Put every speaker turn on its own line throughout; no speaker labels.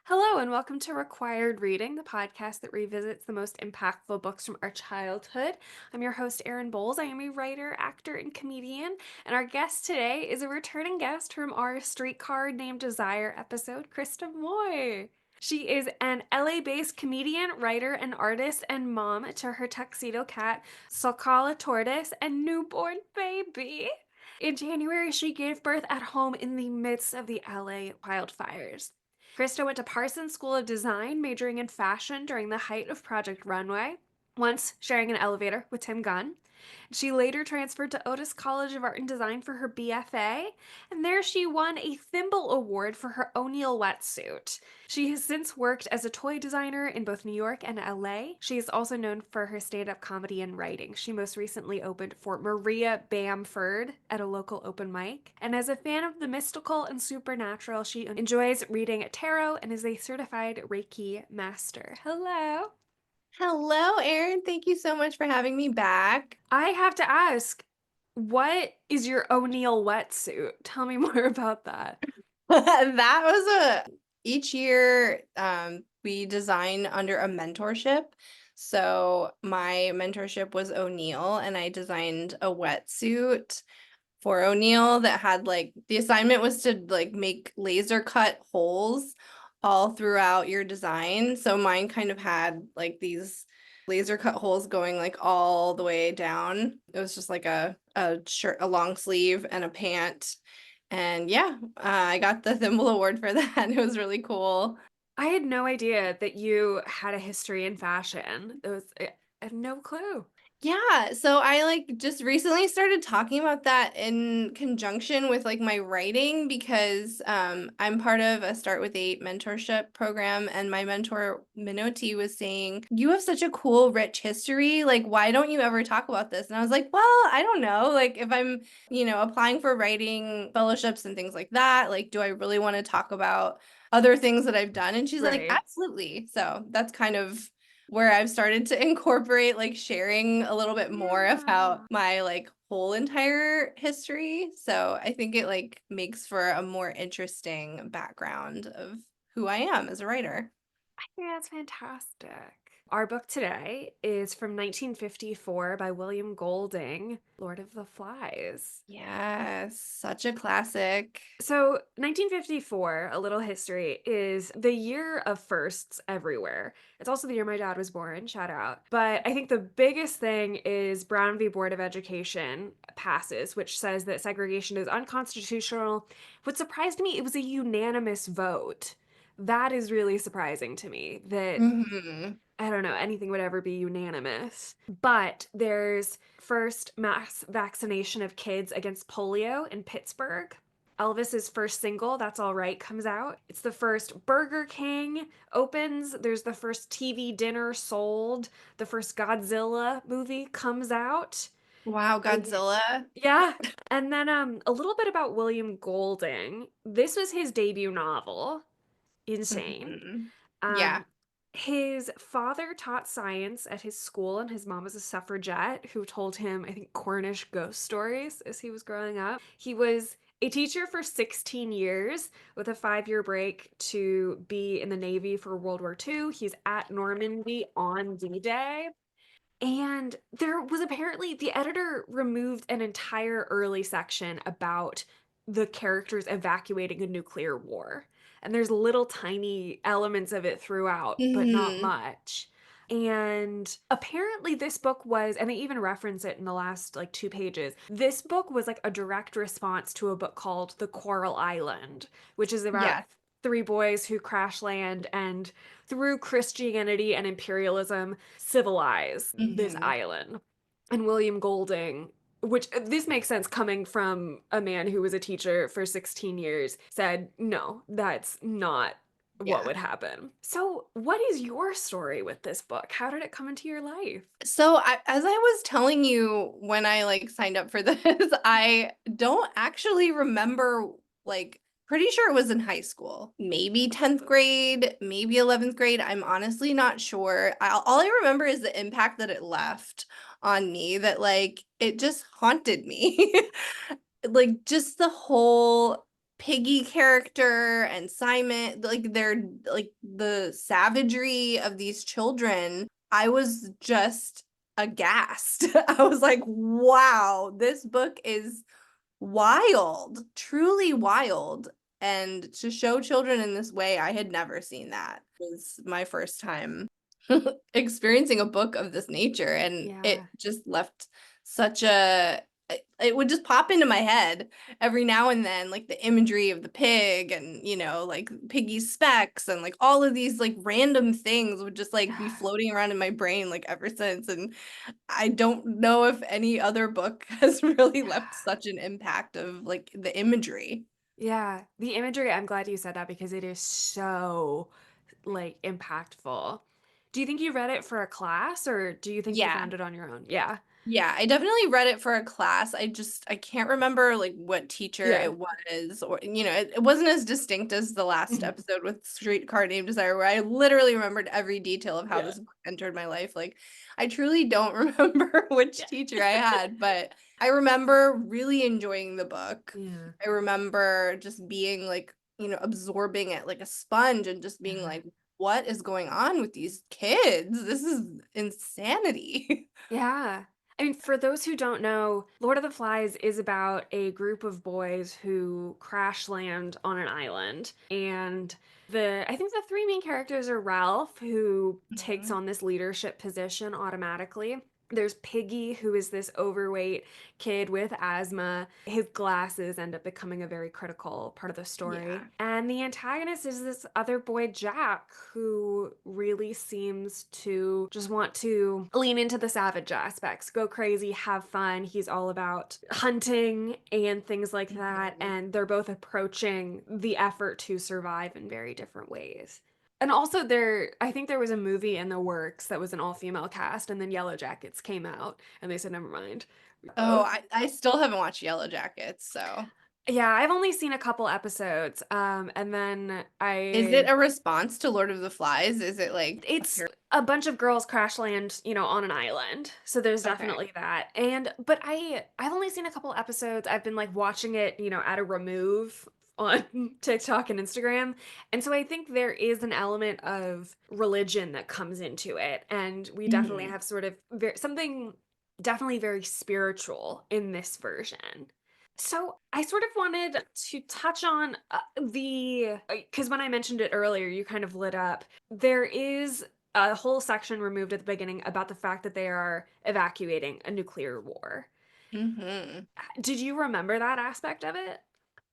Hello, and welcome to Required Reading, the podcast that revisits the most impactful books from our childhood. I'm your host, Erin Bowles. I am a writer, actor, and comedian. And our guest today is a returning guest from our Streetcar Named Desire episode, Krista Moy. She is an LA based comedian, writer, and artist, and mom to her tuxedo cat, Sokala Tortoise, and newborn baby. In January, she gave birth at home in the midst of the LA wildfires. Krista went to Parsons School of Design, majoring in fashion during the height of Project Runway, once sharing an elevator with Tim Gunn. She later transferred to Otis College of Art and Design for her BFA, and there she won a Thimble Award for her O'Neill wetsuit. She has since worked as a toy designer in both New York and LA. She is also known for her stand up comedy and writing. She most recently opened for Maria Bamford at a local open mic. And as a fan of the mystical and supernatural, she enjoys reading tarot and is a certified Reiki master. Hello.
Hello, Erin. Thank you so much for having me back.
I have to ask, what is your O'Neill wetsuit? Tell me more about that.
That was each year we design under a mentorship. So my mentorship was O'Neill and I designed a wetsuit for O'Neill that had the assignment was to make laser cut holes all throughout your design. So mine kind of had these laser cut holes going all the way down. It was just like a shirt, a long sleeve and a pant. And yeah, I got the Thimble Award for that. It was really cool.
I had no idea that you had a history in fashion. I had no clue.
Yeah, so I just recently started talking about that in conjunction with my writing because I'm part of a Start with 8 mentorship program, and my mentor Minoti was saying, "You have such a cool rich history. Why don't you ever talk about this?" And I was like, "Well, I don't know. If I'm, applying for writing fellowships and things like that, do I really want to talk about other things that I've done?" And she's like,
Right.
"Absolutely." So that's kind of where I've started to incorporate sharing a little bit more about
Yeah.
my whole entire history. So I think it makes for a more interesting background of who I am as a writer.
I think that's fantastic. Our book today is from 1954 by William Golding, Lord of the Flies.
Yes, such a classic.
So, 1954, a little history, is the year of firsts everywhere. It's also the year my dad was born, shout out. But I think the biggest thing is Brown v. Board of Education passes, which says that segregation is unconstitutional. What surprised me, it was a unanimous vote. That is really surprising to me that
Hmm.
I don't know, anything would ever be unanimous. But there's first mass vaccination of kids against polio in Pittsburgh. Elvis's first single, That's All Right, comes out. It's the first Burger King opens. There's the first TV dinner sold. The first Godzilla movie comes out.
Wow,
And
Godzilla.
yeah. And then a little bit about William Golding. This was his debut novel. Insane.
Hmm. Yeah.
Um, his father taught science at his school, and his mom was a suffragette who told him, I think, Cornish ghost stories as he was growing up. He was a teacher for 16 years with a 5 year break to be in the Navy for World War II. He's at Normandy on D Day. And there was apparently the editor removed an entire early section about the characters evacuating a nuclear war. And there's little tiny elements of it throughout, but not
Hmm.
much. And apparently, this book was, and they even reference it in the last two pages. This book was like a direct response to a book called The Coral Island, which is about
Yes.
three boys who crash land and through Christianity and imperialism civilize this
Hmm.
island. And William Golding, which this makes sense coming from a man who was a teacher for 16 years, said, no, that's not what
Yeah.
would happen. So, what is your story with this book? How did it come into your life?
So as I was telling you when I signed up for this, I don't actually remember pretty sure it was in high school. Maybe 10th grade, maybe 11th grade. I'm honestly not sure. All I remember is the impact that it left on me, that it just haunted me. Just the whole Piggy character and Simon, like they're like the savagery of these children, I was just aghast. I was like, wow, this book is wild, truly wild. And to show children in this way, I had never seen that. It was my first time experiencing a book of this nature, and it
Yeah.
just left such a it would just pop into my head every now and then, like the imagery of the pig and, like Piggy's specs and like all of these like random things would just like be
Yeah.
floating around in my brain like ever since. And I don't know if any other book has really left
Yeah.
such an impact of like the imagery.
Yeah. The imagery, I'm glad you said that because it is so like impactful. Do you think you read it for a class or do you think you
Yeah.
found it on your own? Yeah.
Yeah, I definitely read it for a class. I can't remember like what teacher
Yeah.
it was, or it wasn't as distinct as the last
Mhm.
episode with Streetcar Named Desire, where I literally remembered every detail of how
Yeah.
this book entered my life. Like I truly don't remember which
Yeah.
teacher I had, but I remember really enjoying the book.
Yeah.
I remember just being like, absorbing it like a sponge and just being
Yeah.
like, what is going on with these kids? This is insanity.
Yeah. I mean, for those who don't know, Lord of the Flies is about a group of boys who crash land on an island. And I think the three main characters are Ralph, who takes
Mhm.
on this leadership position automatically. There's Piggy, who is this overweight kid with asthma. His glasses end up becoming a very critical part of the story.
Yeah.
And the antagonist is this other boy, Jack, who really seems to just want to lean into the savage aspects, go crazy, have fun. He's all about hunting and things like that.
Mhm.
And they're both approaching the effort to survive in very different ways. And also I think there was a movie in the works that was an all-female cast, and then Yellow Jackets came out, and they said, never mind.
Oh, I still haven't watched Yellow Jackets, so
Yeah, I've only seen a couple episodes, and then
is
I
it a response to Lord of the Flies? Is it like a
it's
par
a bunch of girls crash land, on an island. So there's
okay.
definitely that. But I've only seen a couple episodes. I've been like watching it, at a remove on TikTok and Instagram. And so I think there is an element of religion that comes into it. And we definitely
Mhm.
have sort of something definitely very spiritual in this version. So I sort of wanted to touch on because when I mentioned it earlier, you kind of lit up. There is a whole section removed at the beginning about the fact that they are evacuating a nuclear war.
Mhm.
Did you remember that aspect of it?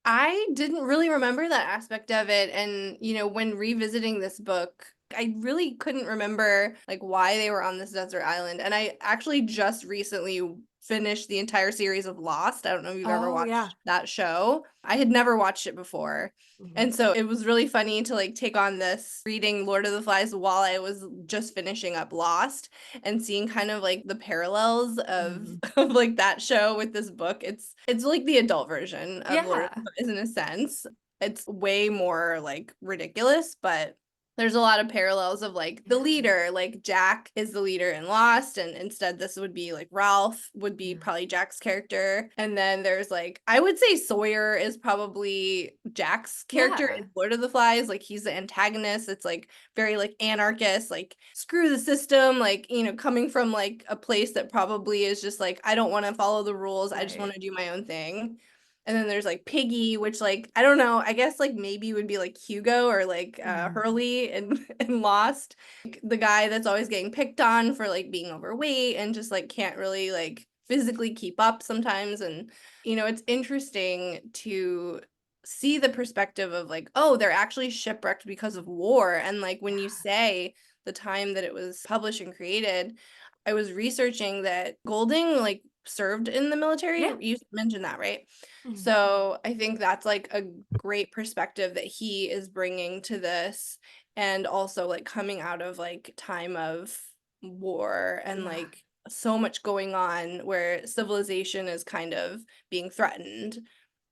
I didn't really remember that aspect of it, and, when revisiting this book, I really couldn't remember, like, why they were on this desert island, and I actually just recently finished the entire series of Lost. I don't know if you've ever
Oh, yeah.
watched that show. I had never watched it before,
Mhm.
and so it was really funny to, like, take on this reading Lord of the Flies while I was just finishing up Lost and seeing kind of, like, the parallels of
Mhm.
of, like, that show with this book. It's like the adult version of Lord of the
Yeah.
Flies in a sense. It's way more, like, ridiculous, but there's a lot of parallels of, like, the
Yeah.
leader, like, Jack is the leader in Lost, and instead this would be, like, Ralph would be
Yeah.
probably Jack's character, and then there's, like I would say Sawyer is probably Jack's character in
Yeah.
Lord of the Flies, like, he's the antagonist. It's, like, very, like, anarchist, like, screw the system, like, coming from, like, a place that probably is just, like, I don't wanna follow the rules, I just
Right.
wanna do my own thing. And then there's, like, Piggy, which, like, I don't know, I guess, like, maybe would be, like, Hugo or, like,
Mhm.
Hurley in in Lost. Like, the guy that's always getting picked on for, like, being overweight and just, like, can't really, like, physically keep up sometimes. And, it's interesting to see the perspective of, like, oh, they're actually shipwrecked because of war. And, like, when you
Yeah.
say the time that it was published and created, I was researching that Golding, like, served in the military.
Yeah.
You mentioned that, right?
Mhm.
So I think that's like a great perspective that he is bringing to this, and also like coming out of like time of war and
Yeah.
like so much going on where civilization is kind of being threatened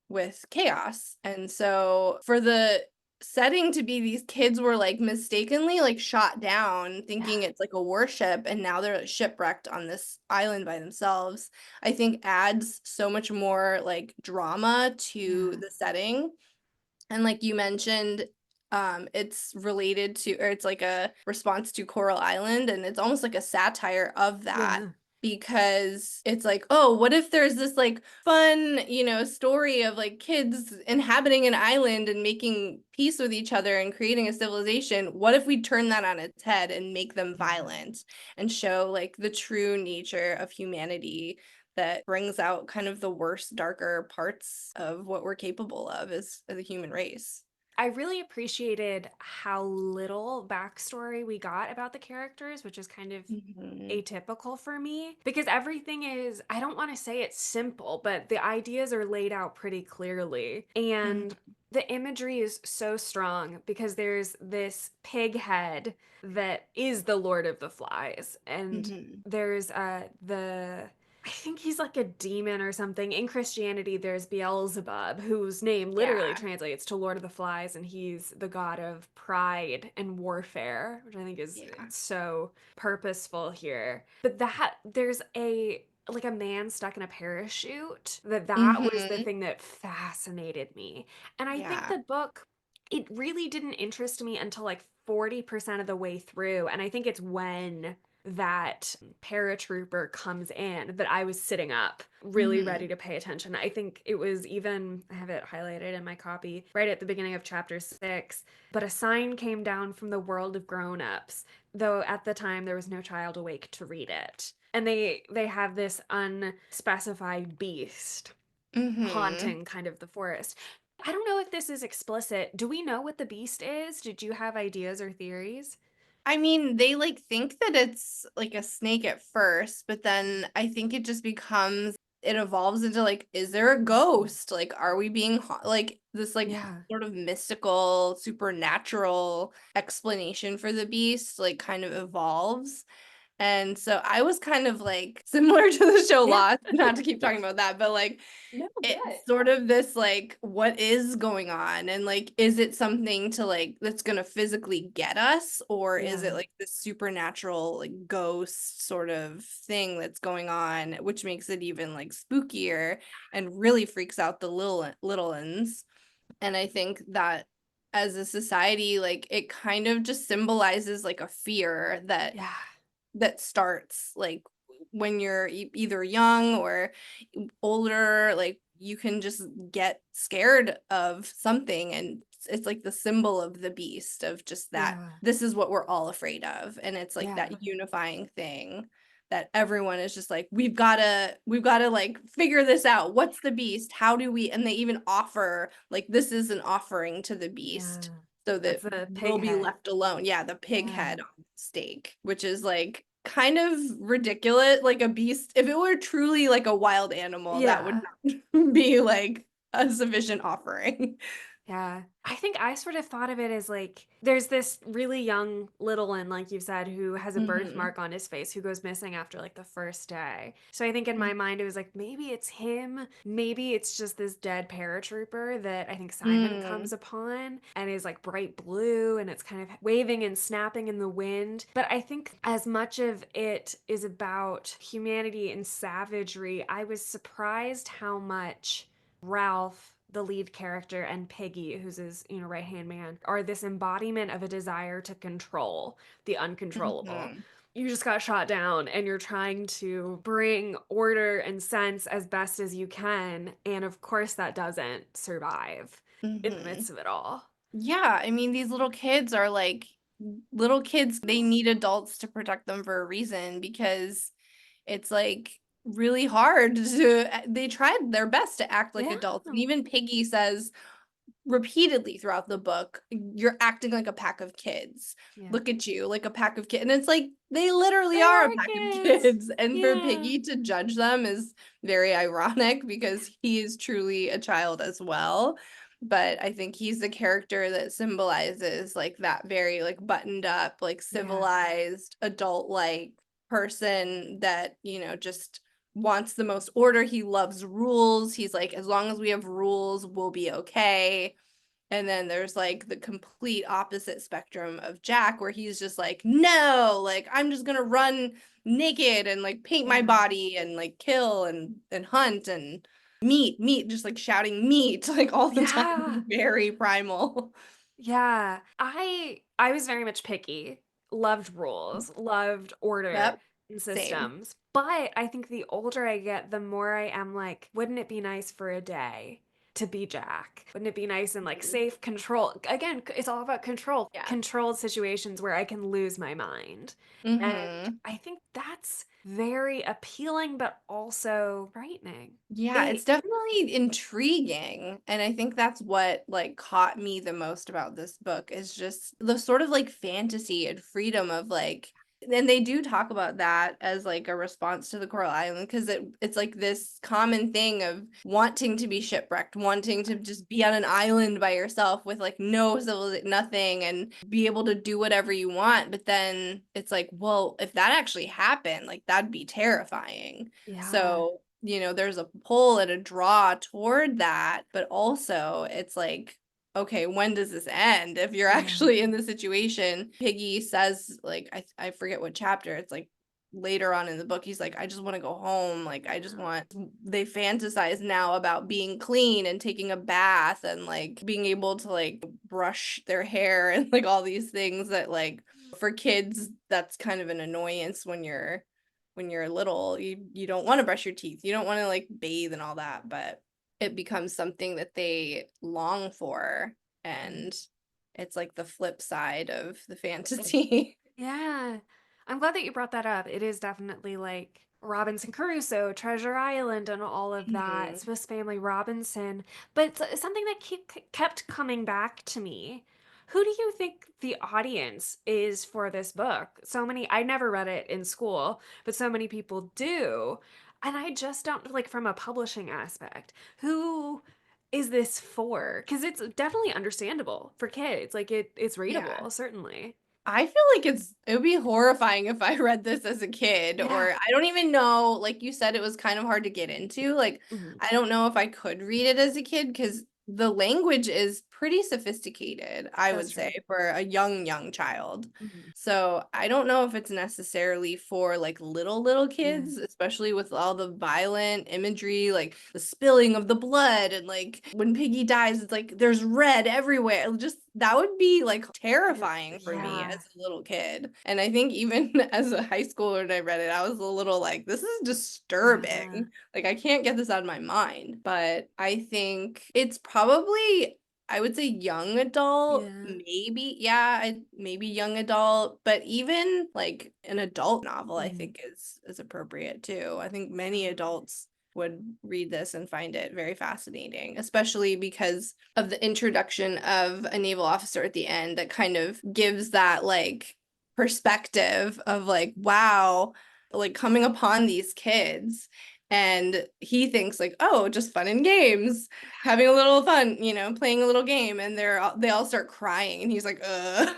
with chaos. And so for the setting to be these kids were like mistakenly like shot down
Yeah.
thinking it's like a warship, and now they're shipwrecked on this island by themselves, I think adds so much more like drama to
Yeah.
the setting. And like you mentioned, it's related to, or it's like a response to Coral Island, and it's almost like a satire of that
Yeah.
because it's like, oh, what if there's this like fun, story of like kids inhabiting an island and making peace with each other and creating a civilization? What if we turn that on its head and make them
Yeah.
violent and show like the true nature of humanity that brings out kind of the worst, darker parts of what we're capable of as a human race.
I really appreciated how little backstory we got about the characters, which is kind of
Mhm.
atypical for me because everything is, I don't want to say it's simple, but the ideas are laid out pretty clearly. And
Mhm.
the imagery is so strong because there's this pig head that is the Lord of the Flies. And
Mhm.
there's the I think he's like a demon or something. In Christianity, there's Beelzebub, whose name literally
Yeah.
translates to Lord of the Flies, and he's the god of pride and warfare, which I think is
Yeah.
so purposeful here. But that there's a like a man stuck in a parachute, that was the
Mhm.
thing that fascinated me. And I think
Yeah.
the book, it really didn't interest me until like 40% of the way through. And I think it's when that paratrooper comes in that I was sitting up, really ready
Mhm.
to pay attention. I think it was even, I have it highlighted in my copy, right at the beginning of chapter 6. But a sign came down from the world of grown-ups, though at the time there was no child awake to read it. And they have this unspecified beast
Mhm.
haunting kind of the forest. I don't know if this is explicit. Do we know what the beast is? Did you have ideas or theories?
I mean, they like think that it's like a snake at first, but then I think it just becomes it evolves into like, is there a ghost? Like, are we being like this like
Yeah.
sort of mystical, supernatural explanation for the beast like kind of evolves. And so I was kind of like similar to the show
Yeah.
Lost, not to keep talking about that, but like
No, good.
it's sort of this like what is going on and like is it something to like that's gonna physically get us or is it
Yeah.
like this supernatural like ghost sort of thing that's going on which makes it even like spookier and really freaks out the little ones. And I think that as a society like it kind of just symbolizes like a fear that
Yeah.
starts like when you're either young or older, like you can just get scared of something and it's like the symbol of the beast of just that
Yeah.
this is what we're all afraid of and it's like
Yeah.
that unifying thing that everyone is just like we've got to like figure this out. What's the beast? How do we, and they even offer like this is an offering to the
Yeah.
beast so that
That's the
we'll
pig
be
head.
left alone. Yeah, the pig
Yeah.
head on the steak, which is like kind of ridiculous. Like a beast, if it were truly like a wild animal, that would
Yeah.
not be like a sufficient offering.
Yeah. I think I sort of thought of it as like there's this really young little one, like you said, who has a
Hmm.
birthmark on his face who goes missing after like the first day. So I think in my mind it was like maybe it's him, maybe it's just this dead paratrooper that I think Simon
Mm-hmm.
comes upon and is like bright blue and it's kind of waving and snapping in the wind. But I think as much of it is about humanity and savagery, I was surprised how much Ralph, the lead character, and Piggy, who's his, right hand man, are this embodiment of a desire to control the uncontrollable.
Hmm.
You just got shot down and you're trying to bring order and sense as best as you can. And of course, that doesn't survive in the
Hmm.
midst of it all.
Yeah, I mean, these little kids are like little kids, they need adults to protect them for a reason because it's like really hard to, they tried their best to act like
Yeah.
adults. And even Piggy says, repeatedly throughout the book, you're acting like a pack of kids.
Yeah.
Look at you, like a pack of kids. And it's like they literally
They
are a
are
pack of
kids.
kids. And for
Yeah.
Piggy to judge them is very ironic because he is truly a child as well. But I think he's the character that symbolizes like that very like buttoned up, like
Yeah.
civilized, adult like person that, just wants the most order. He loves rules. He's like, as long as we have rules, we'll be okay. And then there's like the complete opposite spectrum of Jack, where he's just like, no, like I'm just gonna run naked and like paint my
Yeah.
body and like kill and hunt. And meat, meat, just like shouting meat like all the time.
Yeah.
Very primal.
Yeah. I was very much picky. Loved rules, loved order
Yep,
and
same.
systems. But I think the older I get, the more I am like, wouldn't it be nice for a day to be Jack? Wouldn't it be nice and like
Mhm.
safe control? Again, it's all about control.
Yeah.
Controlled situations where I can lose my mind. And
Hmm.
I think that's very appealing, but also frightening.
Yeah, it's
It,
definitely intriguing. And I think that's what like caught me the most about this book is just the sort of like fantasy and freedom of like, and they do talk about that as like a response to the Coral Island because it's like this common thing of wanting to be shipwrecked, wanting to just be on an island by yourself with like no civilization, nothing, and be able to do whatever you want. But then it's like, well, if that actually happened, like that'd be terrifying.
yeah,
So, there's a pull and a draw toward that, but also it's like, okay, when does this end? If you're
yeah.
actually in the situation, Piggy says, like, I forget what chapter, it's like later on in the book, he's like, I just want to go home. Like, I just want, they fantasize now about being clean and taking a bath and like being able to like brush their hair and like all these things that like for kids, that's kind of an annoyance when you're little, you don't want to brush your teeth. You don't want to like bathe and all that, but it becomes something that they long for and it's like the flip side of the fantasy.
Yeah. I'm glad that you brought that up. It is definitely like Robinson Crusoe, Treasure Island, and all of that,
Mhm.
Swiss Family Robinson. But it's something that kept coming back to me. Who do you think the audience is for this book? So many, I never read it in school, but so many people do. And I just don't, like, from a publishing aspect, who is this for? Because it's definitely understandable for kids. Like, it's
Yeah.
readable, certainly.
I feel like it would be horrifying if I read this as a kid,
Yeah.
or I don't even know, like you said, it was kind of hard to get into. Like,
Mhm.
I don't know if I could read it as a kid because the language is pretty sophisticated, I
That's
would
true.
say, for a young child.
Mhm.
So I don't know if it's necessarily for like little
Yeah.
kids, especially with all the violent imagery, like the spilling of the blood and like when Piggy dies, it's like there's red everywhere. Just that would be like terrifying for me as
Yeah.
a little kid. And I think even as a high schooler when I read it, I was a little like, this is
Yeah.
disturbing. Like I can't get this out of my mind. But I think it's probably I would say young adult,
Yeah.
maybe. Yeah, maybe young adult, but even like an adult novel I
Mhm.
think is appropriate too. I think many
Yeah.
adults would read this and find it very fascinating, especially because of the introduction of a naval officer at the end that kind of gives that like perspective of like, wow, like coming upon these kids. And he thinks like, oh, just fun and games, having a little fun, playing a little game, and they all start crying, and he's like,
Yeah.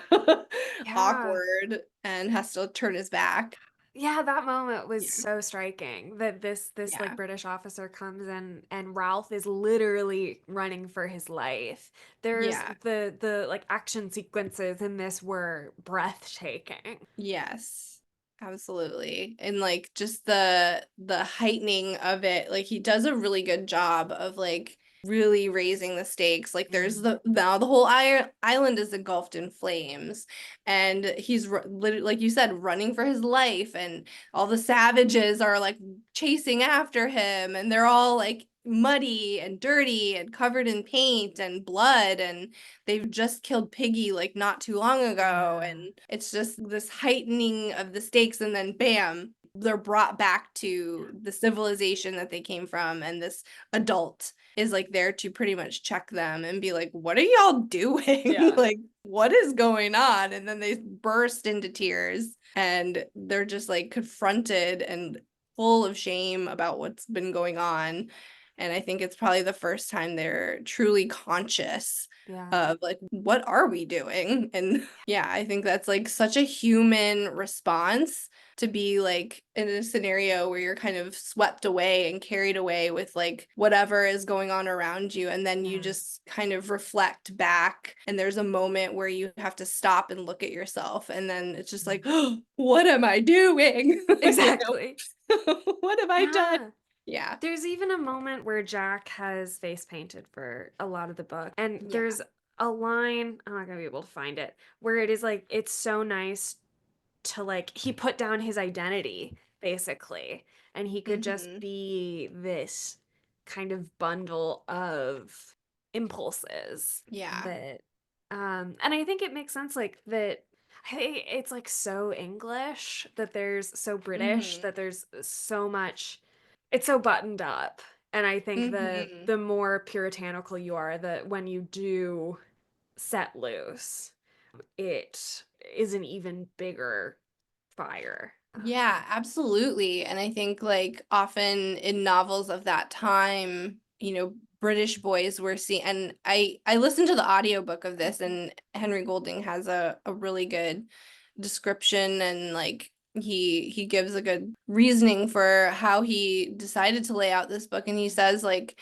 awkward, and has to turn his back.
Yeah, that moment was
Yeah,
so striking that this like
yeah,
British officer comes in and Ralph is literally running for his life. There's
yeah.
the like action sequences in this were breathtaking.
Yes, absolutely. And like just the heightening of it, like he does a really good job of like really raising the stakes. Like there's
Yeah.
the now the whole island is engulfed in flames and he's literally like you said running for his life and all the savages are like chasing after him and they're all like muddy and dirty and covered in paint and blood and they've just killed Piggy like not too long ago.
Yeah.
And it's just this heightening of the stakes. And then bam, they're brought back to the civilization that they came from. And this adult is like there to pretty much check them and be like, what are y'all doing?
Yeah.
Like, what is going on? And then they burst into tears and they're just like confronted and full of shame about what's been going on. And I think it's probably the first time they're truly conscious
Yeah.
of like what are we doing? And yeah, I think that's like such a human response to be like in a scenario where you're kind of swept away and carried away with like whatever is going on around you and then you
Yeah.
just kind of reflect back and there's a moment where you have to stop and look at yourself and then it's just like, oh, what am I doing? You
Exactly.
know? What have I done?
Yeah.
Yeah.
There's even a moment where Jack has face painted for a lot of the book. And
Yeah.
there's a line, I'm not going to be able to find it, where it is like, it's so nice to like, he put down his identity basically. And he could just
Mhm.
be this kind of bundle of impulses
Yeah.
that, and I think it makes sense like that. I think it's like so English that there's so British
Mhm.
that there's so much, it's so buttoned up. And I think
Mhm.
the more puritanical you are, that when you do set loose, it is an even bigger fire.
Yeah, absolutely. And I think like often in novels of that time, British boys were seen, and I listened to the audiobook of this, and Henry Golding has a really good description, and like he gives a good reasoning for how he decided to lay out this book, and he says like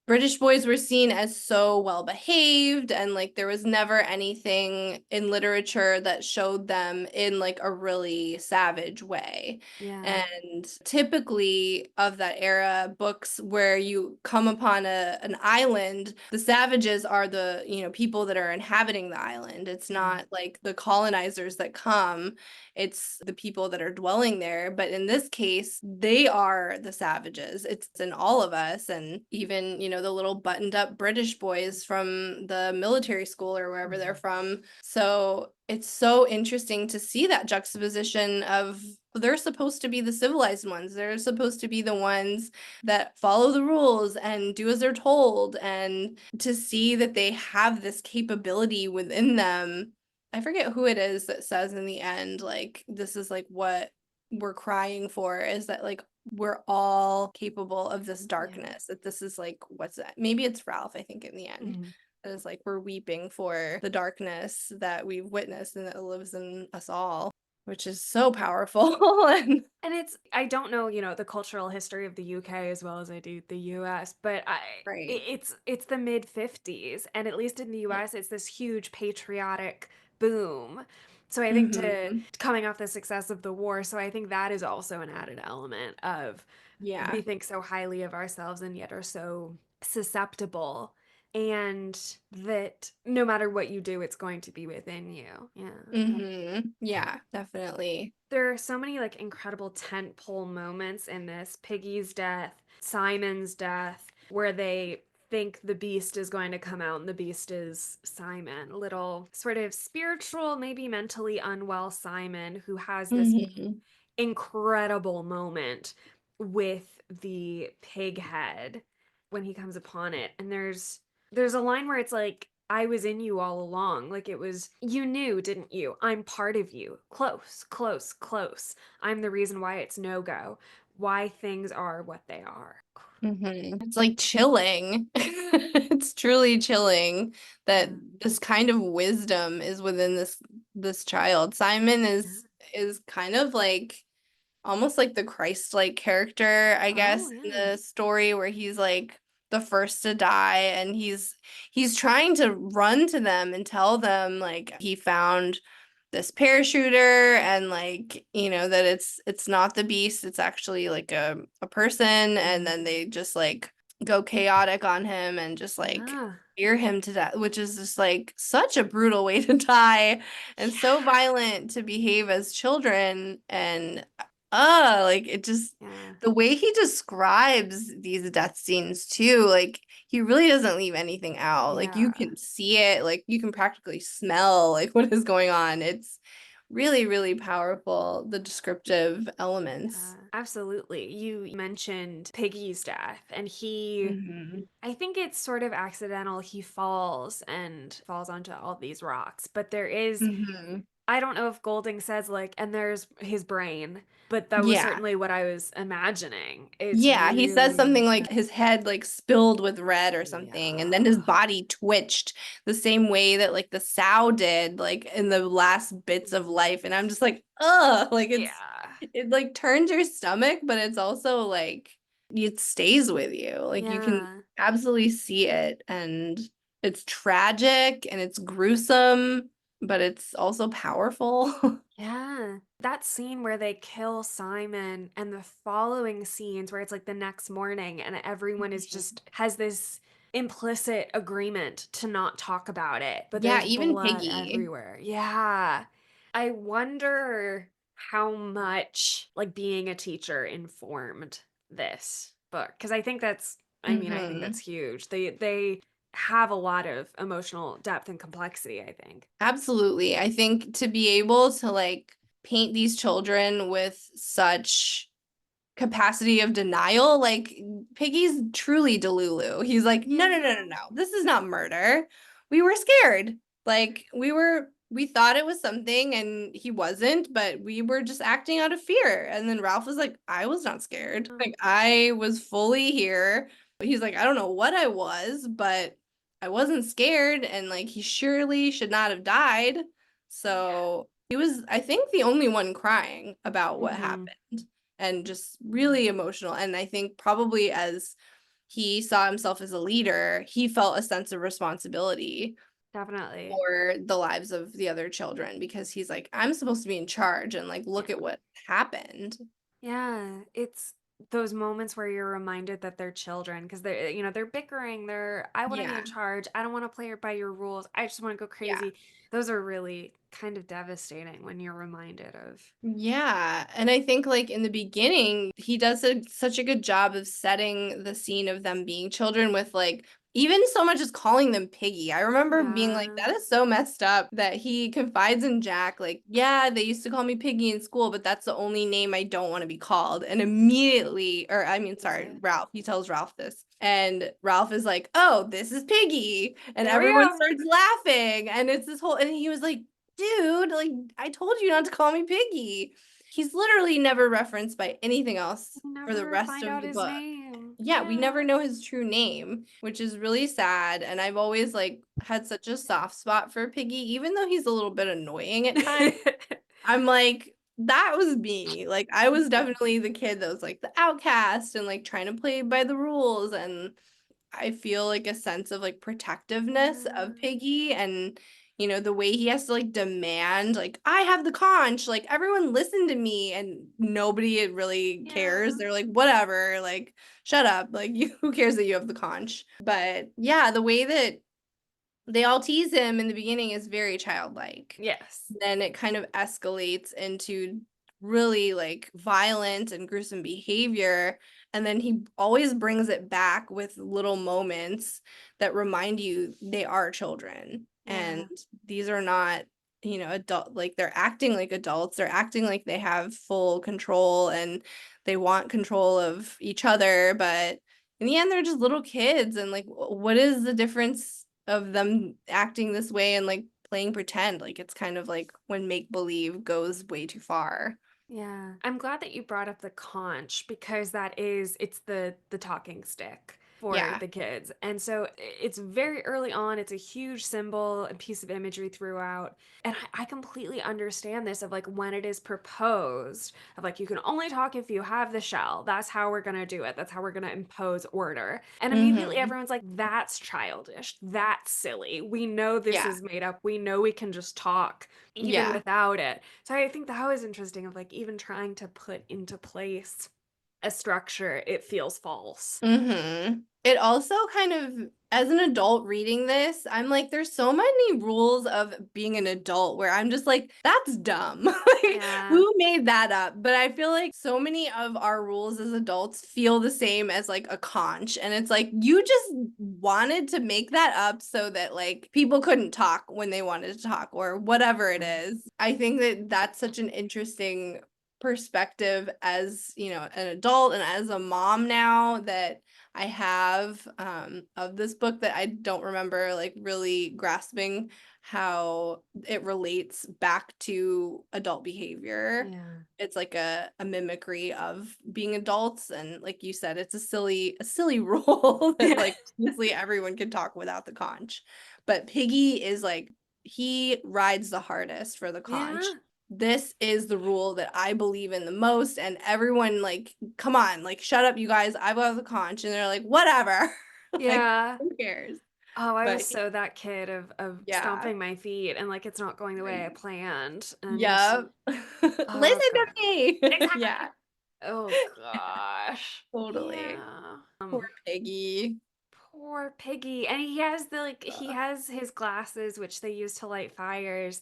British boys were seen as so well behaved, and like there was never anything in literature that showed them in like a really savage way.
Yeah.
And typically of that era, books where you come upon an island, the savages are the, people that are inhabiting the island. It's
Mm.
not like the colonizers that come, it's the people that are dwelling there. But in this case, they are the savages. It's in all of us. And even, the little buttoned up British boys from the military school or wherever they're
Mhm.
from. So it's so interesting to see that juxtaposition of they're supposed to be the civilized ones. They're supposed to be the ones that follow the rules and do as they're told. And to see that they have this capability within them. I forget who it is that says in the end, like, this is like what we're crying for, is that like we're all capable of this
Yeah.
darkness. That this is like, what's that? Maybe it's Ralph, I think, in the end.
Mhm.
That is like we're weeping for the darkness that we've witnessed and that lives in us all, which is so powerful. And
And it's, I don't know, the cultural history of the UK as well as I do the US, but
right.
it's the mid 50s, and at least in the US it's this huge patriotic boom. So I think to
Mm-hmm.
coming off the success of the war, so I think that is also an added element of we
Yeah.
think so highly of ourselves and yet are so susceptible, and that no matter what you do it's going to be within you. Yeah.
Mm-hmm. Yeah, definitely.
There are so many like incredible tentpole moments in this. Piggy's death, Simon's death, where they think the beast is going to come out and the beast is Simon. Little sort of spiritual, maybe mentally unwell Simon who has this
Mm-hmm.
incredible moment with the pig head when he comes upon it. And there's a line where it's like, I was in you all along. Like it was, you knew, didn't you? I'm part of you. Close, close, close. I'm the reason why it's no go, why things are what they are.
Mm-hmm. It's like chilling. It's truly chilling that
Yeah.
this kind of wisdom is within this child. Simon
Yeah.
is kind of like almost like the Christ-like character, I
Oh,
guess, in
yeah.
the story where he's like the first to die, and he's trying to run to them and tell them like he found this parachuter, and like that it's not the beast, it's actually like a person, and
Mm.
then they just like go chaotic on him and just like
Yeah.
fear him to death, which is just like such a brutal way to die and so
Yeah.
violent to behave as children. And like it just
Yeah.
the way he describes these death scenes too, like he really doesn't leave anything out. Like you
Yeah.
can see it, like you can practically smell like what is going on. It's really, really powerful, the descriptive elements.
Absolutely. You mentioned Piggy's death, and he,
Hmm.
I think it's sort of accidental. He falls and falls onto all these rocks, but there is,
Hmm.
I don't know if Golding says like, and there's his brain, but that was
Yeah.
certainly what I was imagining. It's
Yeah, he says
really,
something like his head like spilled with red or something, and then his
yeah.
body twitched the same way that like the sow did, like in the last bits of life. And I'm just like, ugh, like
Yeah.
it like turns your stomach, but it's also like it stays with you. Like you can
Yeah.
absolutely see it, and it's tragic and it's gruesome. but it's also powerful.
Yeah. That scene where they kill Simon and the following scenes where it's like the next morning and everyone is just has this implicit agreement to not talk about it, but
Yeah,
there's
even
blood
Piggy.
everywhere. Yeah. I wonder how much like being a teacher informed this book because I think that's
Hmm.
huge. They have a lot of emotional depth and complexity, I think.
Absolutely. I think to be able to like paint these children with such capacity of denial. Like Piggy's truly Delulu. He's like, no, no, no, no,
Yeah.
no. This is not murder. We were scared. Like we thought it was something and he wasn't, but we were just acting out of fear. And then Ralph was like, I was not scared. Like I was fully here. He's like, I don't know what I was, but I wasn't scared and like he surely should not have died. So he was, I think, the only one crying about what
Mm-hmm.
happened and just really emotional. And I think probably as he saw himself as a leader, he felt a sense of responsibility
Definitely.
for the lives of the other children because he's like, I'm supposed to be in charge and like look at
Yeah.
what happened.
Yeah. It's those moments where you're reminded that they're children because they're bickering. I want to be
Yeah.
in charge. I don't want to play by your rules. I just want to go
Yeah.
crazy. Those are really kind of devastating when you're reminded of.
Yeah, and I think like in the beginning, he does such a good job of setting the scene of them being children with like even so much as calling them Piggy. I remember being like,
Yeah.
that is so messed up that he confides in Jack, like, yeah, they used to call me Piggy in school, but that's the only name I don't want to be called. And immediately, or I mean,
Use
sorry,
it.
Ralph, he tells Ralph this. And Ralph is like, oh, this is Piggy. And
There we
everyone
go.
starts laughing. And it's this whole, and he was like, dude, like I told you not to call me Piggy. He's literally never referenced by anything else for the
Never
rest
find
of
out
the
his
book.
name.
Yeah, we
Yeah.
never know his true name, which is really sad. And I've always like had such a soft spot for Piggy, even though he's a little bit annoying at times. I'm like, that was me. Like I was definitely the kid that was like the outcast and like trying to play by the rules and I feel like a sense of like protectiveness of
Yeah.
Piggy and the way he has to like demand like I have the conch, like everyone listen to me and nobody really cares.
Yeah.
They're like whatever, like shut up. Like you who cares that you have the conch? But yeah, the way that they all tease him in the beginning is very childlike.
Yes.
Then it kind of escalates into really like violent and gruesome behavior. And then he always brings it back with little moments that remind you they are children. And
Yeah.
these are not, adult, like they're acting like adults. They're acting like they have full control and they want control of each other. But in the end, they're just little kids. And like, what is the difference of them acting this way and like playing pretend? Like it's kind of like when make believe goes way too far.
Yeah. I'm glad that you brought up the conch because it's the talking stick for
Yeah.
the kids. And so it's very early on, it's a huge symbol and piece of imagery throughout. And I completely understand this of like when it is proposed, of like you can only talk if you have the shell. That's how we're gonna do it. That's how we're gonna impose order. And immediately
Mm-hmm.
everyone's like, that's childish. That's silly. We know this
Yeah.
is made up. We know we can just talk even
Yeah.
without it. So I think that was interesting of like even trying to put into place a structure, it feels false.
Mm-hmm. It also kind of, as an adult reading this, I'm like, there's so many rules of being an adult where I'm just like, that's dumb. Like,
Yeah.
who made that up? But I feel like so many of our rules as adults feel the same as like a conch. And it's like, you just wanted to make that up so that like people couldn't talk when they wanted to talk or whatever it is. I think that that's such an interesting perspective as an adult and as a mom now that I have of this book that I don't remember like really grasping how it relates back to adult behavior.
Yeah.
It's like a mimicry of being adults and like you said it's a silly rule that
Yeah.
like obviously everyone can talk without the conch. But Piggy is like he rides the hardest for the conch.
Yeah.
This is the rule that I believe in the most. And everyone, like, come on, like, shut up, you guys. I've got the conch. And they're like, whatever. Like,
Yeah.
who cares?
Oh, I
But
was so that kid of
yeah.
stomping my feet and like it's not going the way I planned. And
Yep.
oh
Listen to
god.
me. Yeah,
Exactly. Oh gosh.
totally.
Yeah.
Poor Piggy.
Poor Piggy. And he has the like he has his glasses which they use to light fires.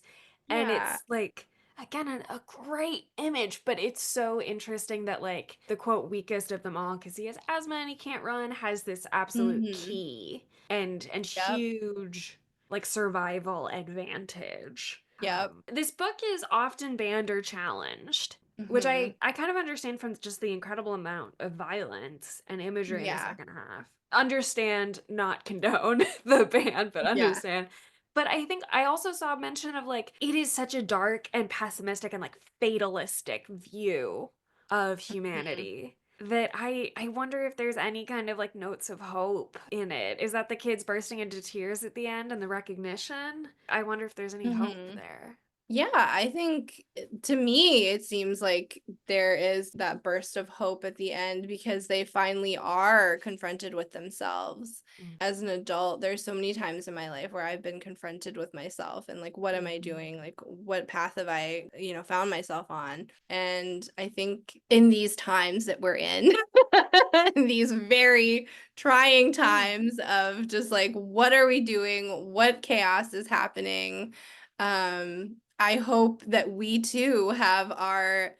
And
Yeah.
it's like again a great image, but it's so interesting that like the quote weakest of them all because he has asthma and he can't run has this absolute
Mhm.
key and
Yep.
huge like survival advantage.
Yep.
This book is often banned or challenged, which
Mhm.
I kind of understand from just the incredible amount of violence and imagery in the
Yeah.
second half. Understand, not condone the ban, but
Yeah.
understand. But I think I also saw mention of like it is such a dark and pessimistic and like fatalistic view of
Mhm.
humanity that I wonder if there's any kind of like notes of hope in it. Is that the kids bursting into tears at the end and the recognition? I wonder if there's any hope
Mhm.
there.
Yeah, I think to me, it seems like there is that burst of hope at the end because they finally are confronted with themselves.
Mm.
As an adult, there's so many times in my life where I've been confronted with myself and like, what am I
Mhm.
doing? Like, what path have I, found myself on? And I think in these times that we're in, these very trying
Yeah.
times of just like, what are we doing? What chaos is happening? I hope that we too have our,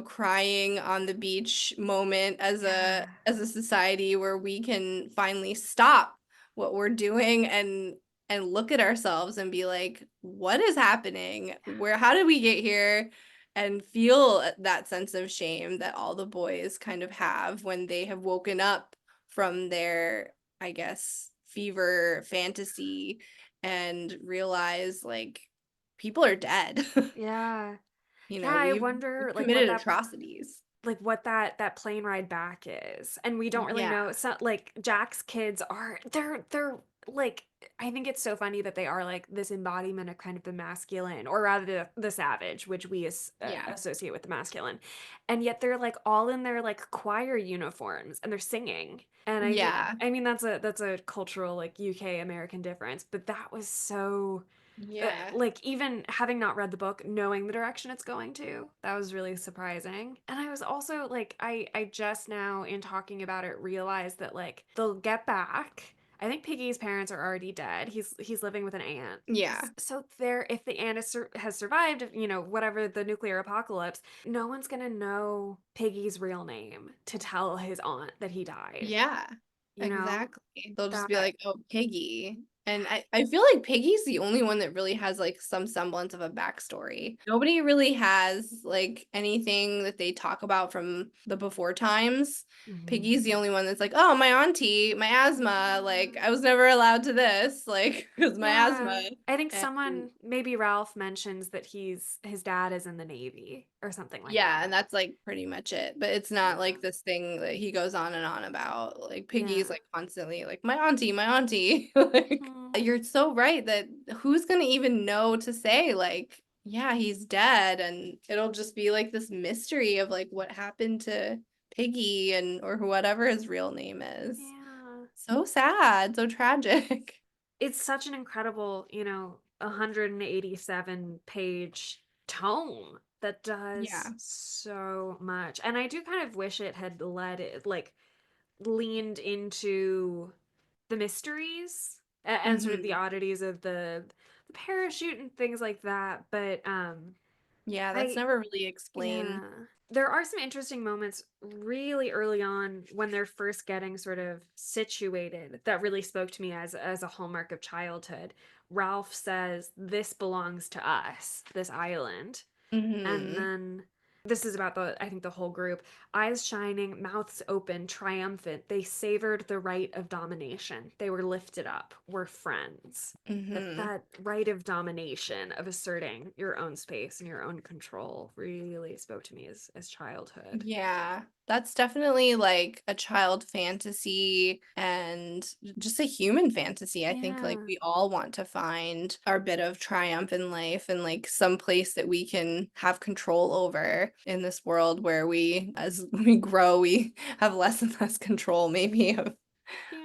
crying on the beach moment as a
Yeah.
as a society where we can finally stop what we're doing and look at ourselves and be like, what is happening? How did we get here? And feel that sense of shame that all the boys kind of have when they have woken up from their, I guess, fever fantasy and realize like people are dead.
Yeah. Yeah, I
We've
wonder
committed atrocities.
what that plane ride back is. And we don't really
Yeah.
know. So like Jack's kids are they're like I think it's so funny that they are like this embodiment of kind of the masculine or rather the savage, which we
Yeah.
associate with the masculine. And yet they're like all in their like choir uniforms and they're singing. And
Yeah.
I mean that's a cultural like UK American difference, but that was so
Yeah.
like even having not read the book knowing the direction it's going to that was really surprising and I was also like I just now in talking about it realized that like they'll get back. I think Piggy's parents are already dead. He's living with an aunt.
Yeah.
So there if the aunt has survived, you know, whatever the nuclear apocalypse, no one's gonna know Piggy's real name to tell his aunt that he died,
Yeah.
you know.
Exactly. They'll just be
That
like, "Oh, Piggy."
yeah.
And I feel like Piggy's the only one that really has like some semblance of a backstory. Nobody really has like anything that they talk about from the before times.
Mhm.
Piggy's the only one that's like, "Oh, my auntie, my asthma, like I was never allowed to this, like because my asthma."
Yeah. I think
And
someone, maybe Ralph mentions that his dad is in the Navy or something like
yeah, and
that.
that's like pretty much it. But it's not
Yeah.
like this thing that he goes on and on about. Like Piggy's
Yeah.
like constantly like my auntie. Like
Mhm.
you're so right that who's gonna even know to say like, yeah, he's dead, and it'll just be like this mystery of like what happened to Piggy and or whatever his real name is.
Yeah.
So sad, so tragic.
It's such an incredible, you know, 187 page tome that
Yeah.
does so much. And I do kind of wish it had led it, like, leaned into the mysteries and sort of the
Hmm.
oddities of the parachute and things like that. But
Yeah, that's
I
never really explained.
yeah. There are some interesting moments really early on when they're first getting sort of situated that really spoke to me as a hallmark of childhood. Ralph says, "This belongs to us, this island." And
Hmm.
then this is about the I think the whole group. Eyes shining, mouths open, triumphant. They savored the right of domination. They were lifted up, were friends.
Hmm.
That right of domination, of asserting your own space and your own control really spoke to me as childhood.
Yeah, that's definitely like a child fantasy and just a human fantasy. I think like
Yeah.
we all want to find our bit of triumph in life and like some place that we can have control over in this world where as we grow, we have less and less control maybe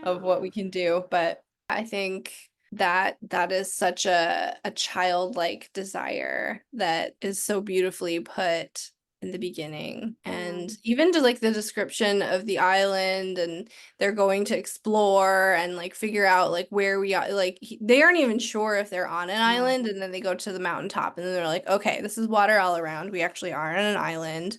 of what
Yeah.
we can do. But I think that is such a childlike desire that is so beautifully put in the beginning.
Yeah.
And even just like the description of the island, and they're going to explore and like figure out like where we are, like they aren't even sure if they're on an
Yeah.
island, and then they go to the mountaintop and then they're like, okay, this is water all around. We actually are on an island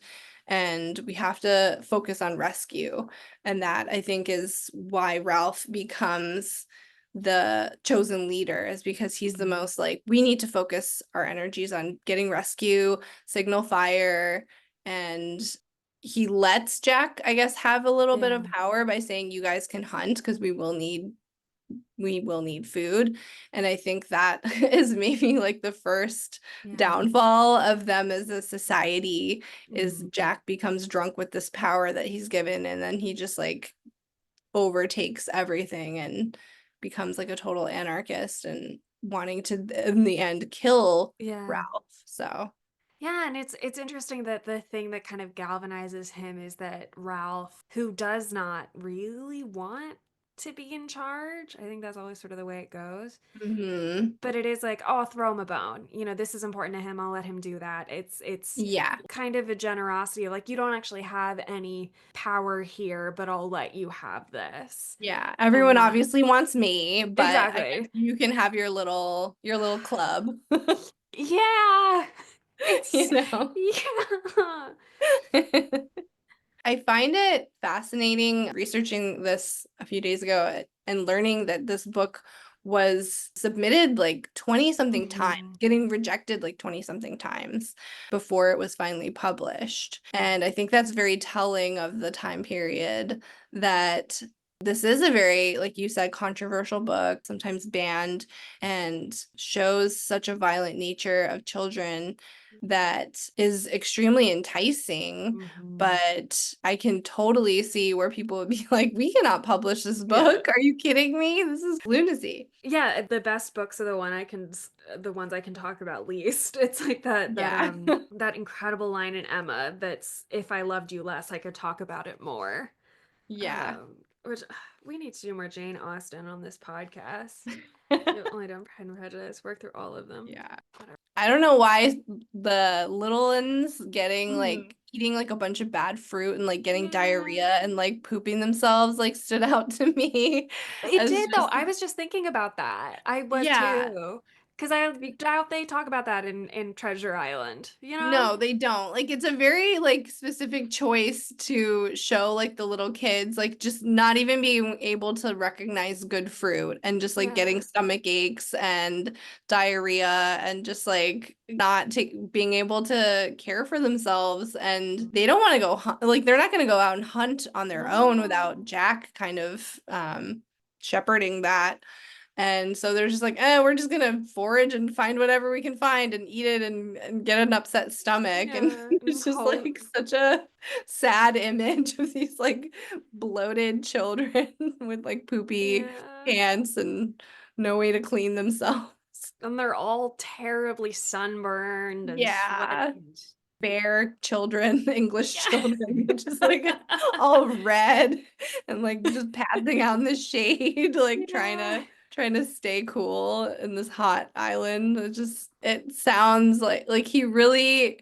and we have to focus on rescue. And that I think is why Ralph becomes the chosen leader, is because he's the
Mhm.
most like, we need to focus our energies on getting rescue, signal fire, and he lets Jack, I guess, have a little bit
Yeah.
of power by saying you guys can hunt because we will need food. And I think that is maybe like the first
Yeah.
downfall of them as a society, is
Mhm.
Jack becomes drunk with this power that he's given, and then he just like overtakes everything and becomes like a total anarchist and wanting to in the end kill
Yeah.
Ralph. So,
Yeah, and it's interesting that the thing that kind of galvanizes him is that Ralph, who does not really want to be in charge, I think that's always sort of the way it goes.
mhm.
But it is like, oh, I'll throw him a bone. This is important to him. I'll let him do that. It's
Yeah.
kind of a generosity of like, you don't actually have any power here, but I'll let you have this.
Yeah. Everyone
And
obviously wants me, but I guess
exactly.
you can have your little club.
Yeah.
You
It's
know.
yeah.
I find it fascinating researching this a few days ago and learning that this book was submitted like 20 something times,
Mhm.
getting rejected like 20 something times before it was finally published. And I think that's very telling of the time period, that this is a very, like you said, controversial book, sometimes banned, and shows such a violent nature of children that is extremely enticing.
Mhm.
But I can totally see where people would be like, we cannot publish this
Yeah.
book. Are you kidding me? This is lunacy.
Yeah, the best books are the ones I can talk about least. It's like
Yeah.
that incredible line in Emma that's if I loved you less, I could talk about it more.
Yeah.
Which we need to do more Jane Austen on this podcast. We've only done Pride and Prejudice, work through all of them.
Yeah.
Whatever.
I don't know why the little ones getting
Mhm.
like eating like a bunch of bad fruit and like getting
Yeah.
diarrhea and like pooping themselves like stood out to me
It
as
did though.
just,
I was just thinking about that. I was
yeah.
too. Because I doubt they talk about that in Treasure Island, you know?
No, they don't. Like it's a very like specific choice to show like the little kids like just not even being able to recognize good fruit and just like getting
Yeah.
stomach aches and diarrhea and just like not being able to care for themselves, and they don't want to go like they're not going to go out and hunt on their own without
No.
Jack kind of shepherding that. And so they're just like, we're just gonna forage and find whatever we can find and eat it and get an upset stomach. And
Yeah. And
it's just like such a sad image of these like bloated children with like poopy
yeah.
pants and no way to clean themselves.
And they're all terribly sunburned and
Yeah.
sweaty.
Bear children, English
Yeah.
children, just like all red and like just passing out in the shade, like trying
Yeah.
to trying to stay cool in this hot island. It sounds like he really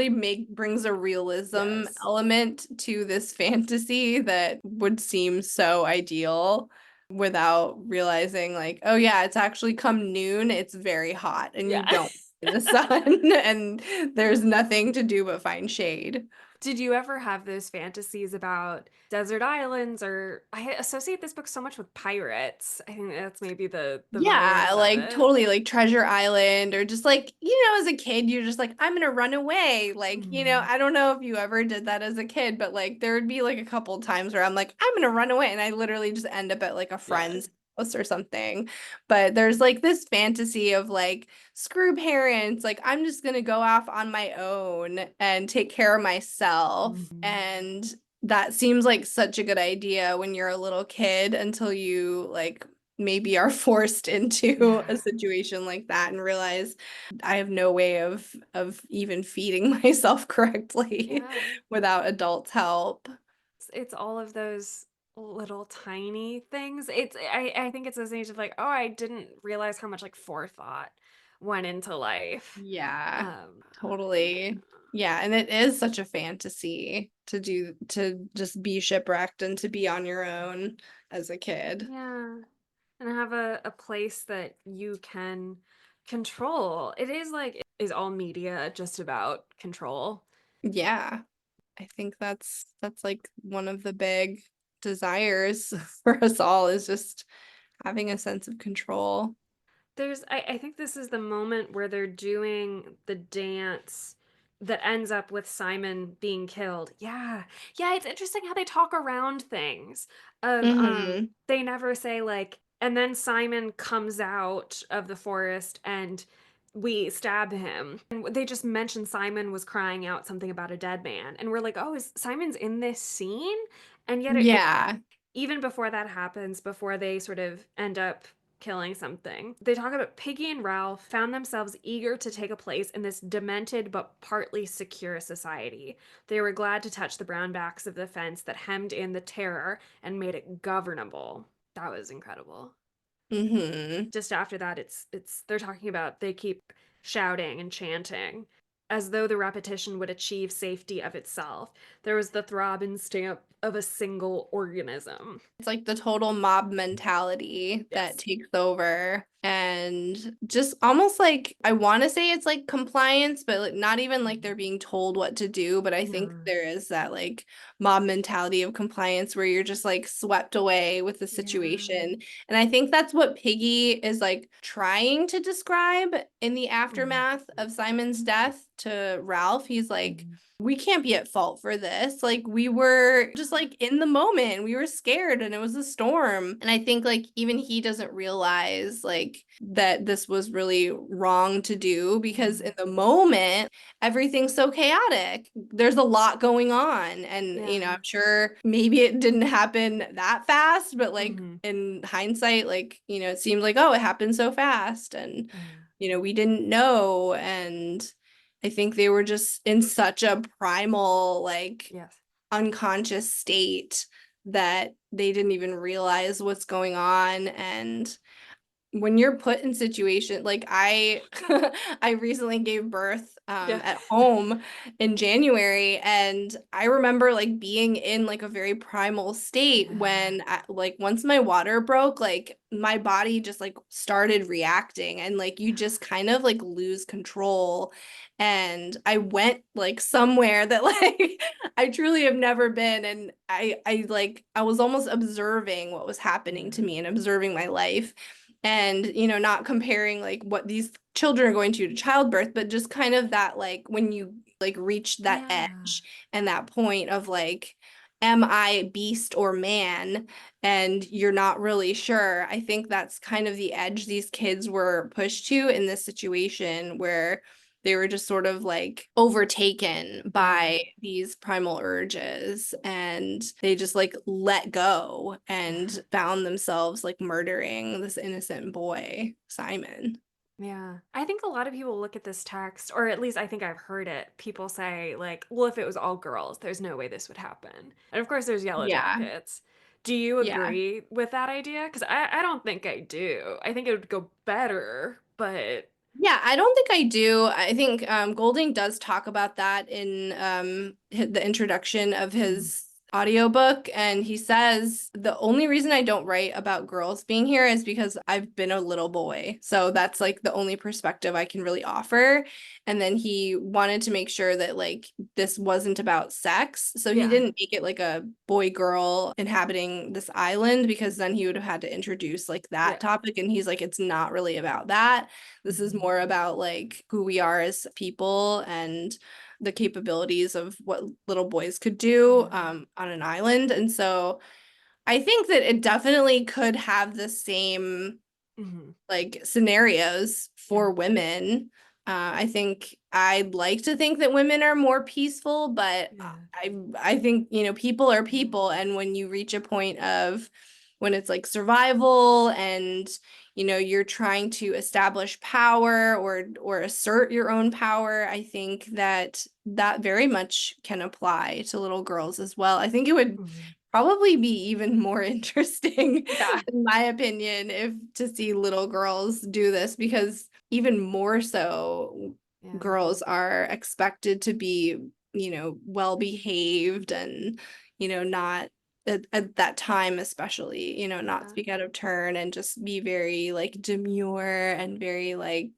make brings a realism
Yes.
element to this fantasy that would seem so ideal without realizing like, oh yeah, it's actually come noon, it's very hot and you
Yeah.
don't in the sun and there's nothing to do but find shade.
Did you ever have those fantasies about desert islands or I associate this book so much with pirates. I think that's maybe the
Yeah,
relevance of
like
it.
totally like Treasure Island, or just like, as a kid, you're just like, I'm gonna run away. Like,
Mhm.
I don't know if you ever did that as a kid, but like there would be like a couple times where I'm like, I'm gonna run away, and I literally just end up at like a
Yeah.
friend's house or something. But there's like this fantasy of like, screw parents, like I'm just gonna go off on my own and take care of myself.
Mhm.
And that seems like such a good idea when you're a little kid, until you like maybe are forced into a
Yeah.
situation like that and realize I have no way of even feeding myself correctly
Yeah.
without adults' help.
It's all of those. little tiny things. I think it's those things of like, oh, I didn't realize how much like forethought went into life.
Yeah,
Um,
totally. Yeah, and it is such a fantasy to just be shipwrecked and to be on your own as a kid.
yeah. And have a place that you can control. It is like, is all media just about control?
Yeah, I think that's like one of the big desires for us all is just having a sense of control.
I think this is the moment where they're doing the dance that ends up with Simon being killed. Yeah. Yeah, it's interesting how they talk around things. Of
Hmm.
they never say like, and then Simon comes out of the forest and we stab him. And they just mention Simon was crying out something about a dead man. And we're like, "Oh, is Simon's in this scene?" And yet it
Yeah.
even before that happens, before they sort of end up killing something, they talk about Piggy and Ralph found themselves eager to take a place in this demented but partly secure society. They were glad to touch the brown backs of the fence that hemmed in the terror and made it governable. That was incredible.
Hmm.
Just after that, it's they're talking about they keep shouting and chanting as though the repetition would achieve safety of itself. There was the throb and stamp of a single organism.
It's like the total mob mentality that
Yes.
takes over and just almost like I want to say it's like compliance, but like not even like they're being told what to do, but I think
Yeah.
there is that like mob mentality of compliance where you're just like swept away with the
Yeah.
situation. And I think that's what Piggy is like trying to describe in the
Mhm.
aftermath of Simon's death to Ralph. He's like,
Mhm.
we can't be at fault for this. Like we were just like in the moment. We were scared and it was a storm. And I think like even he doesn't realize like that this was really wrong to do because
Mhm.
in the moment everything's so chaotic. There's a lot going on and I'm
Yeah.
sure maybe it didn't happen that fast, but like
Mhm.
in hindsight like it seemed like oh it happened so fast and
Yeah.
we didn't know and I think they were just in such a primal, like
Yes.
unconscious state that they didn't even realize what's going on. And when you're put in situation like I I recently gave birth
Yeah.
at home in January and I remember like being in like a very primal state
Yeah.
when like once my water broke like my body just like started reacting and like you just kind of like lose control and I went like somewhere that like I truly have never been and I like I was almost observing what was happening to
Yeah.
me and observing my life and not comparing like what these children are going to childbirth but just kind of that like when you like reach that
Yeah.
edge and that point of like am I beast or man and you're not really sure. I think that's kind of the edge these kids were pushed to in this situation where they were just sort of like overtaken
Yeah.
by these primal urges and they just like let go
Yeah.
and found themselves like murdering this innocent boy, Simon.
Yeah. I think a lot of people look at this text, or at least I think I've heard it. People say, like, well, if it was all girls, there's no way this would happen. And of course, there's yellow
Yeah.
jackets. Do you
Yeah.
agree with that idea? Because I don't think I do. I think it would go better, but
Yeah, I don't think I do. I think Golding does talk about that in the introduction of
Mhm.
his audiobook, and he says the only reason I don't write about girls being here is because I've been a little boy. So that's like the only perspective I can really offer. And then he wanted to make sure that like this wasn't about sex. So he
Yeah.
didn't make it like a boy girl inhabiting this island because then he would have had to introduce like that
Yeah.
topic. And he's like, it's not really about that. This is
Mhm.
more about like who we are as people and the capabilities of what little boys could do
Yeah.
on an island. And so I think that it definitely could have the same
Mhm.
like scenarios
Yeah.
for women. I think I'd like to think that women are more peaceful, but
Yeah.
I think people are
Yeah.
people, and when you reach a point of when it's like survival and you're trying to establish power or assert your own power, I think that that very much can apply to little girls as well. I think it would
Mhm.
probably be even more interesting,
Yeah.
in my opinion, if to see little girls do this, because even more so,
Yeah.
girls are expected to be, well behaved and, not at that time, especially, not
Yeah.
speak out of turn and just be very like demure and very like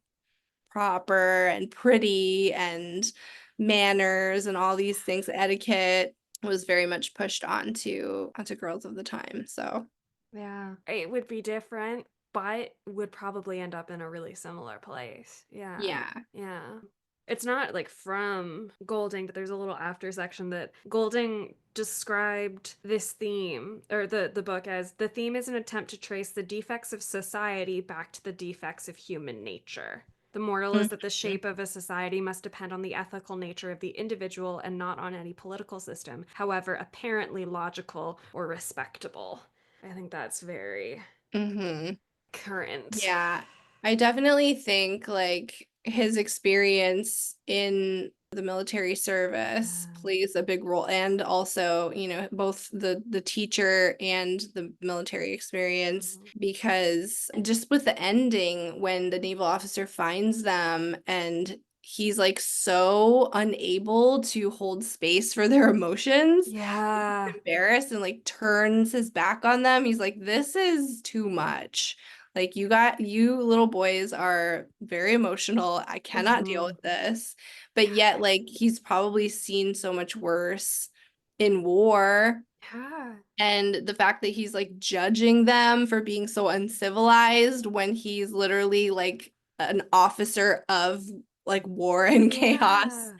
proper and pretty and manners and all these things. Etiquette was very much pushed onto girls of the time. So
Yeah. It would be different, but would probably end up in a really similar place. Yeah.
yeah.
Yeah. It's not like from Golding, but there's a little after section that Golding described this theme or the book as the theme is an attempt to trace the defects of society back to the defects of human nature. The moral is that the
Mhm.
shape of a society must depend on the ethical nature of the individual and not on any political system, however apparently logical or respectable. I think that's very
Mhm.
current.
Yeah, I definitely think like his experience in the military service
Yeah.
plays a big role, and also, both the teacher and the military experience,
Mhm.
because just with the ending when the naval officer finds them and he's like so unable to hold space for their emotions,
Yeah.
embarrassed and like turns his back on them. He's like, this is too much. Like, you little boys are very emotional. I cannot deal
Mhm.
with this. But yet, like, he's probably seen so much worse in war.
Yeah.
And the fact that he's like judging them for being so uncivilized when he's literally like an officer of like war and chaos
Yeah.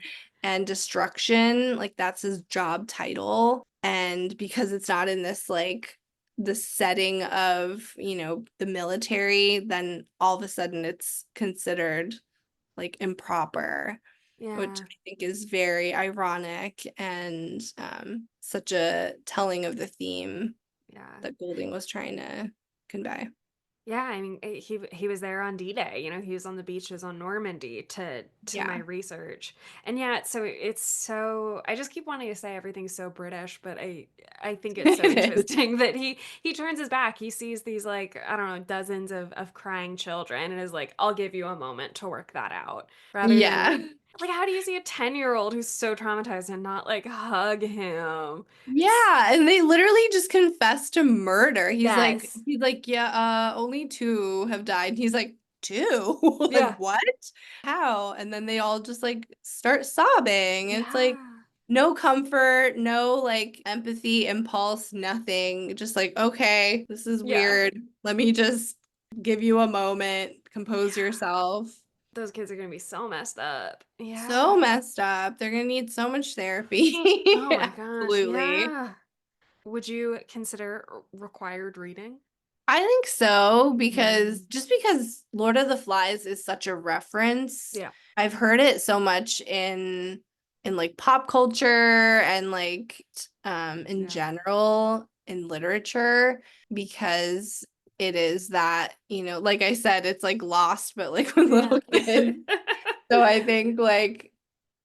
and destruction, like that's his job title. And because it's not in this like the setting of, the military, then all of a sudden it's considered like improper, which
Yeah.
I think is very ironic and such a telling of the theme
Yeah.
that Golding was trying to convey.
Yeah, I mean, he was there on D-Day. You know, he was on the beaches on Normandy to my
Yeah.
research. And yeah, so it's so I just keep wanting to say everything's so British, but I think it's so
It is.
interesting that he turns his back. He sees these like, I don't know, dozens of crying children and is like, "I'll give you a moment to work that out." Rather
Yeah.
than like how do you see a 10-year-old who's so traumatized and not like hug him?
Yeah, and they literally just confessed to murder. He's like
Yes.
he's like, "Yeah, only two have died." He's like, "Two? Like
Yeah.
what? How?" And then they all just like start sobbing. It's like
Yeah.
no comfort, no like empathy, impulse, nothing. Just like, "Okay, this is
Yeah.
weird. Let me just give you a moment, compose
Yeah.
yourself."
Those kids are gonna be so messed up.
So
Yeah.
messed up. They're gonna need so much therapy.
Oh my gosh.
Absolutely.
Yeah. Would you consider required reading?
I think so, because
Mm.
just because Lord of the Flies is such a reference,
Yeah.
I've heard it so much in like pop culture and like in
Yeah.
general in literature, because it is that, like I said, it's like Lost but like with
Yeah.
little kids. So I think like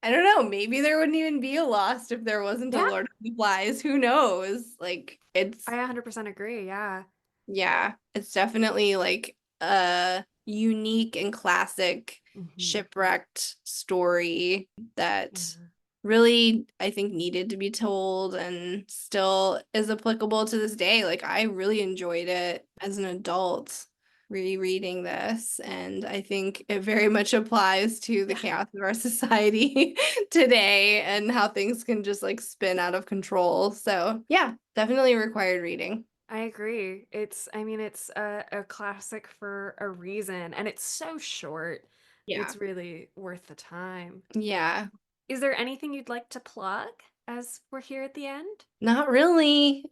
I don't know, maybe there wouldn't even be a Lost if there wasn't a
Yeah.
Lord of the Flies. Who knows? Like
I 100% agree. Yeah.
yeah, it's definitely like a unique and classic
Hmm.
shipwrecked story that
Yeah.
really, I think, needed to be told and still is applicable to this day. Like, I really enjoyed it as an adult rereading this, and I think it very much applies to the
Yeah.
chaos of our society today and how things can just like spin out of control. So, yeah, definitely required reading.
I agree. I mean, it's a classic for a reason, and it's so short.
Yeah.
It's really worth the time.
Yeah.
Is there anything you'd like to plug as we're here at the end?
Not really.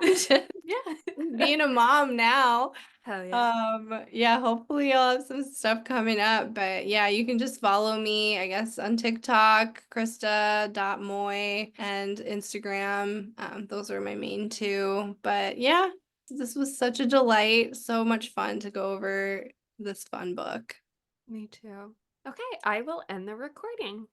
Just
Yeah.
being a mom now.
Hell yeah.
Yeah, hopefully I'll have some stuff coming up. But yeah, you can just follow me, I guess, on TikTok, Krista.Moy, and Instagram. Those are my main two. But yeah, This was such a delight, so much fun to go over this fun book.
Me too. Okay, I will end the recording.